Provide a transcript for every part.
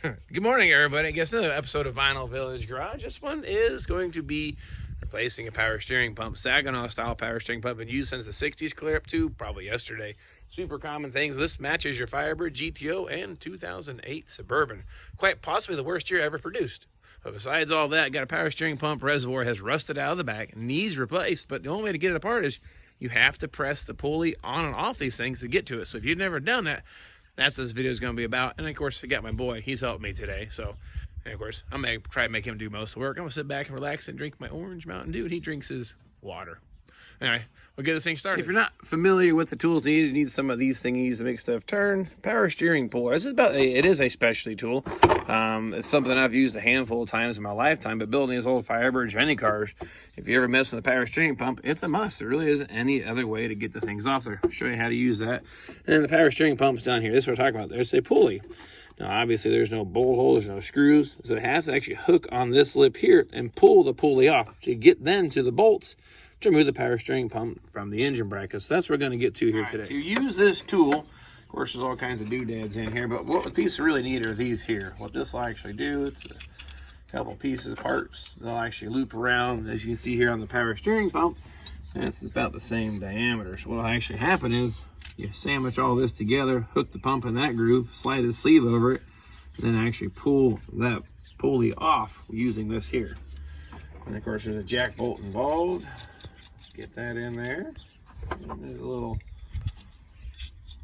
Good morning, everybody. I guess another episode of Vinyl Village Garage. This one is going to be replacing a power steering pump. Saginaw style power steering pump been used since the 60s, clear up to probably yesterday. Super common things. This matches your Firebird GTO and 2008 Suburban. Quite possibly the worst year ever produced. But besides all that, got a power steering pump. Reservoir has rusted out of the back, needs replaced. But the only way to get it apart is you have to press the pulley on and off these things to get to it. So if you've never done that, that's what this video is going to be about. And of course, I got my boy. He's helped me today. So, and of course, I'm going to try to make him do most of the work. I'm going to sit back and relax and drink my orange Mountain Dew. And he drinks his water. Anyway, we'll get this thing started. If you're not familiar with the tools needed, you need some of these thingies to make stuff turn. Power steering puller. This is it is a specialty tool. It's something I've used a handful of times in my lifetime, but building these old Firebirds, any cars, if you ever mess with a power steering pump, it's a must. There really isn't any other way to get the things off there. I'll show you how to use that. And then the power steering pump's down here. This is what we're talking about. There's a pulley. Now, obviously, there's no bolt hole, there's no screws, so it has to actually hook on this lip here and pull the pulley off to get then to the bolts to remove the power steering pump from the engine bracket. So that's what we're going to get to here today. To use this tool, of course, there's all kinds of doodads in here, but what the pieces really need are these here. What this will actually do, it's a couple pieces, parts, they'll actually loop around, as you can see here on the power steering pump, and it's about the same diameter. So what'll actually happen is you sandwich all this together, hook the pump in that groove, slide the sleeve over it, and then actually pull that pulley off using this here. And of course, there's a jack bolt involved. Get that in there. And there's a little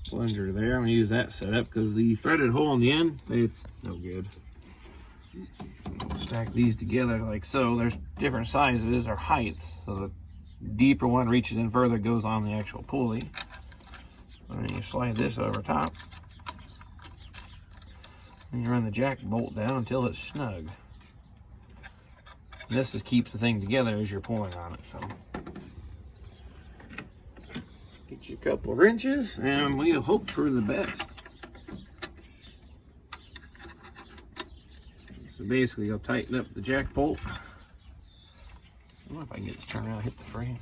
plunger there. I'm going to use that setup because the threaded hole in the end, it's no good. Stack these together like so. There's different sizes or heights. So the deeper one reaches in further, goes on the actual pulley. And then you slide this over top. And you run the jack bolt down until it's snug. And this just keeps the thing together as you're pulling on it. So get you a couple of wrenches and we'll hope for the best. So basically you'll tighten up the jack bolt. I don't know if I can get this turned around and hit the frame.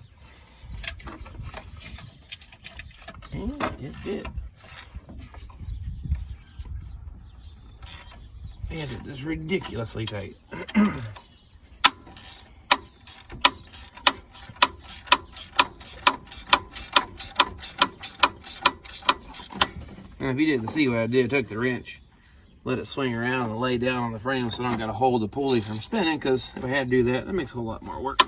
And it did. And it is ridiculously tight. And if you didn't see what I did, I took the wrench, let it swing around and lay down on the frame so I don't got to hold the pulley from spinning, because if I had to do that, that makes a whole lot more work.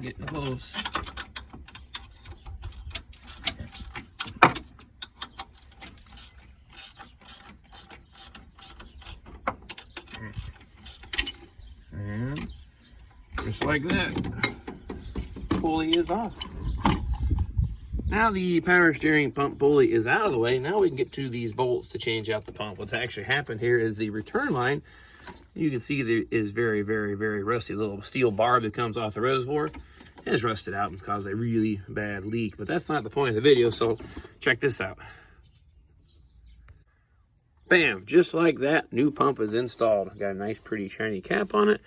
Getting close. And just like that, pulley is off. Now the power steering pump pulley is out of the way. Now we can get to these bolts to change out the pump. What's actually happened here is the return line, you can see there is very, very, very rusty. Little steel barb that comes off the reservoir has rusted out and caused a really bad leak. But that's not the point of the video, so check this out. Bam, just like that, new pump is installed. Got a nice, pretty, shiny cap on it,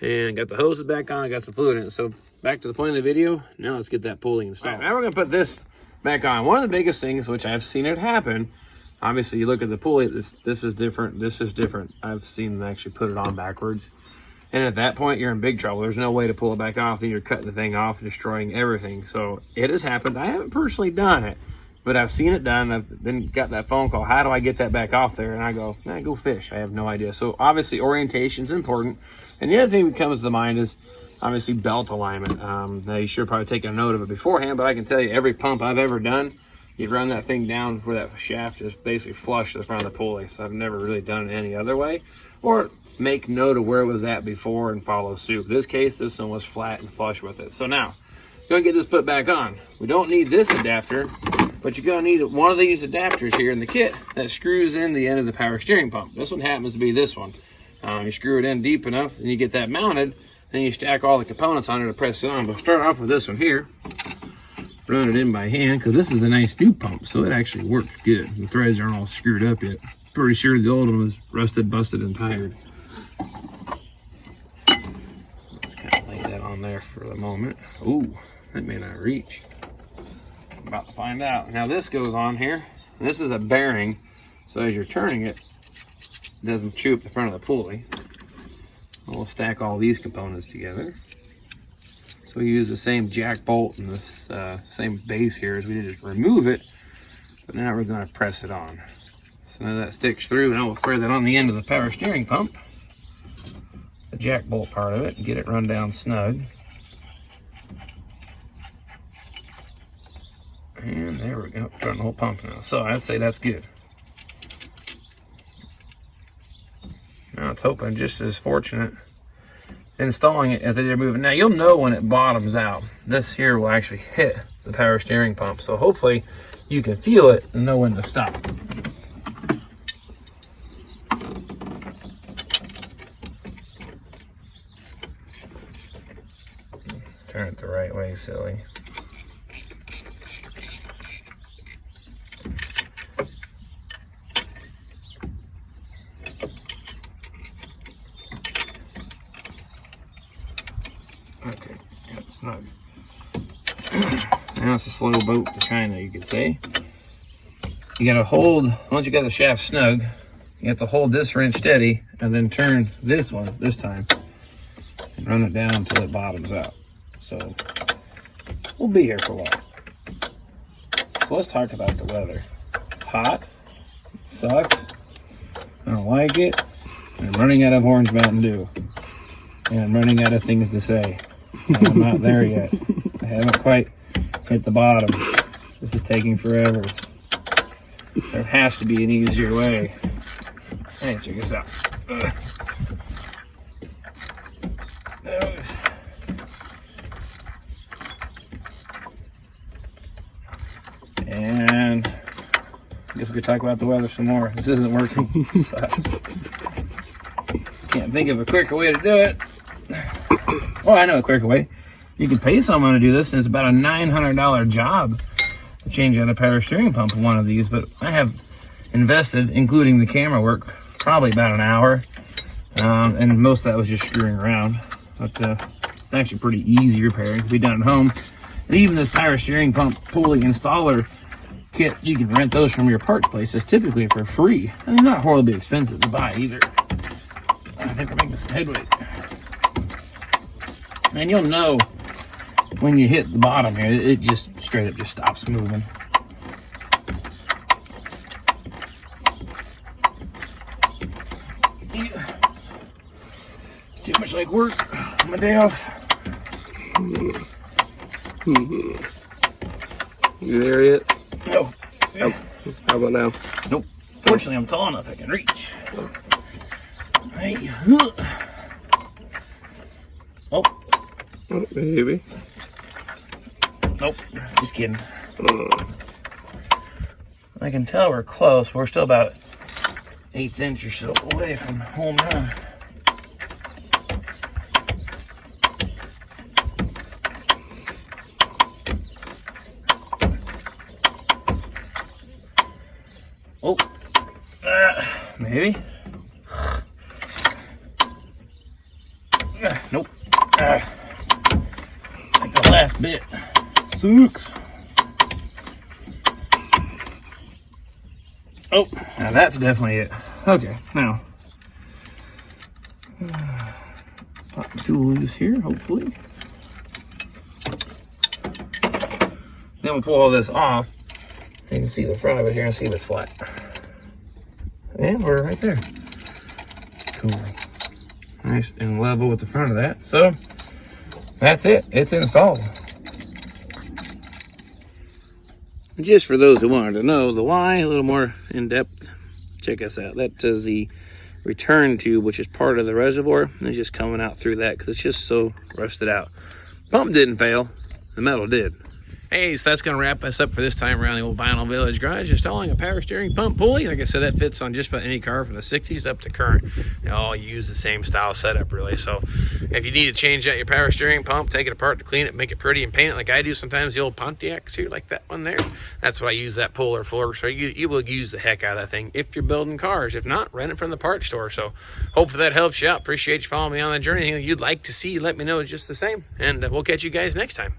and got the hoses back on. I got some fluid in it. So back to the point of the video. Now let's get that pulley installed. Right, now we're gonna put this back on. One of the biggest things, which I've seen it happen, obviously you look at the pulley, this is different, this is different. I've seen them actually put it on backwards. And at that point, you're in big trouble. There's no way to pull it back off. Then you're cutting the thing off and destroying everything. So it has happened. I haven't personally done it, but I've seen it done. I've then got that phone call. How do I get that back off there? And I go, nah, go fish. I have no idea. So obviously orientation is important. And the other thing that comes to mind is obviously belt alignment. Now you should have probably taken a note of it beforehand, but I can tell you every pump I've ever done, you run that thing down where that shaft just basically flush to the front of the pulley. So I've never really done it any other way. Or make note of where it was at before and follow suit. In this case, this one was flat and flush with it. So now, gonna get this put back on. We don't need this adapter, but you're gonna need one of these adapters here in the kit that screws in the end of the power steering pump. This one happens to be this one. You screw it in deep enough and you get that mounted. Then you stack all the components on it to press it on. But start off with this one here. Run it in by hand, because this is a nice new pump, so it actually works good. The threads aren't all screwed up yet. Pretty sure the old one was rusted, busted, and tired. Just kind of lay that on there for the moment. Ooh, that may not reach. I'm about to find out. Now this goes on here. This is a bearing, so as you're turning it, it doesn't chew up the front of the pulley. We'll stack all these components together. So we use the same jack bolt and this same base here as we did, just remove it, but now we're going to press it on. So now that sticks through, and we'll thread that on the end of the power steering pump, the jack bolt part of it, and get it run down snug. And there we go, turn the whole pump now. So I'd say that's good. Now let's hope I'm just as fortunate installing it as I did moving. Now you'll know when it bottoms out. This here will actually hit the power steering pump, so hopefully you can feel it and know when to stop. Turn it the right way, silly. Okay, got it snug. Now it's a slow boat to China, you could say. You gotta hold, once you got the shaft snug, you have to hold this wrench steady and then turn this one, this time, and run it down until it bottoms out. So, we'll be here for a while. So let's talk about the weather. It's hot, it sucks, I don't like it, and I'm running out of Orange Mountain Dew. And I'm running out of things to say. And I'm not there yet. I haven't quite hit the bottom. This is taking forever. There has to be an easier way. Hey, check this out. And I guess we could talk about the weather some more. This isn't working. Can't think of a quicker way to do it. Oh, I know a quicker way. You can pay someone to do this, and it's about a $900 job to change out a power steering pump in one of these, but I have invested, including the camera work, probably about an hour, and most of that was just screwing around. But it's actually pretty easy repairing. It can be done at home. And even this power steering pump pulley installer kit, you can rent those from your parts places, typically for free. And they're not horribly expensive to buy either. I think we're making some headway. And you'll know when you hit the bottom here, it just straight up just stops moving. It's too much like work on my day off. You there yet? No. Oh, how about now? Nope. Fortunately, I'm tall enough I can reach. Hey. Oh. Oh, maybe. Nope. Just kidding. I can tell we're close. We're still about 1/8 inch or so away from home run. Oh. Maybe. Nope. Like the last bit. Sucks. Oh, now that's definitely it. Okay, now. Pop the tool loose here, hopefully. Then we'll pull all this off. You can see the front of it here and see if it's flat. And we're right there. Cool. Nice and level with the front of that. So that's it. It's installed. Just for those who wanted to know the why, a little more in depth, check us out. That is the return tube, which is part of the reservoir. It's just coming out through that because it's just so rusted out. Pump didn't fail, the metal did. Hey, so that's going to wrap us up for this time around the old Vinyl Village Garage. Installing a power steering pump pulley. Like I said, that fits on just about any car from the 60s up to current. They all use the same style setup, really. So if you need to change out your power steering pump, take it apart to clean it, make it pretty, and paint it like I do sometimes, the old Pontiacs here, like that one there, that's what I use that puller for. So you will use the heck out of that thing if you're building cars. If not, rent it from the parts store. So hopefully that helps you out. Appreciate you following me on that journey. Anything you'd like to see, let me know just the same. And we'll catch you guys next time.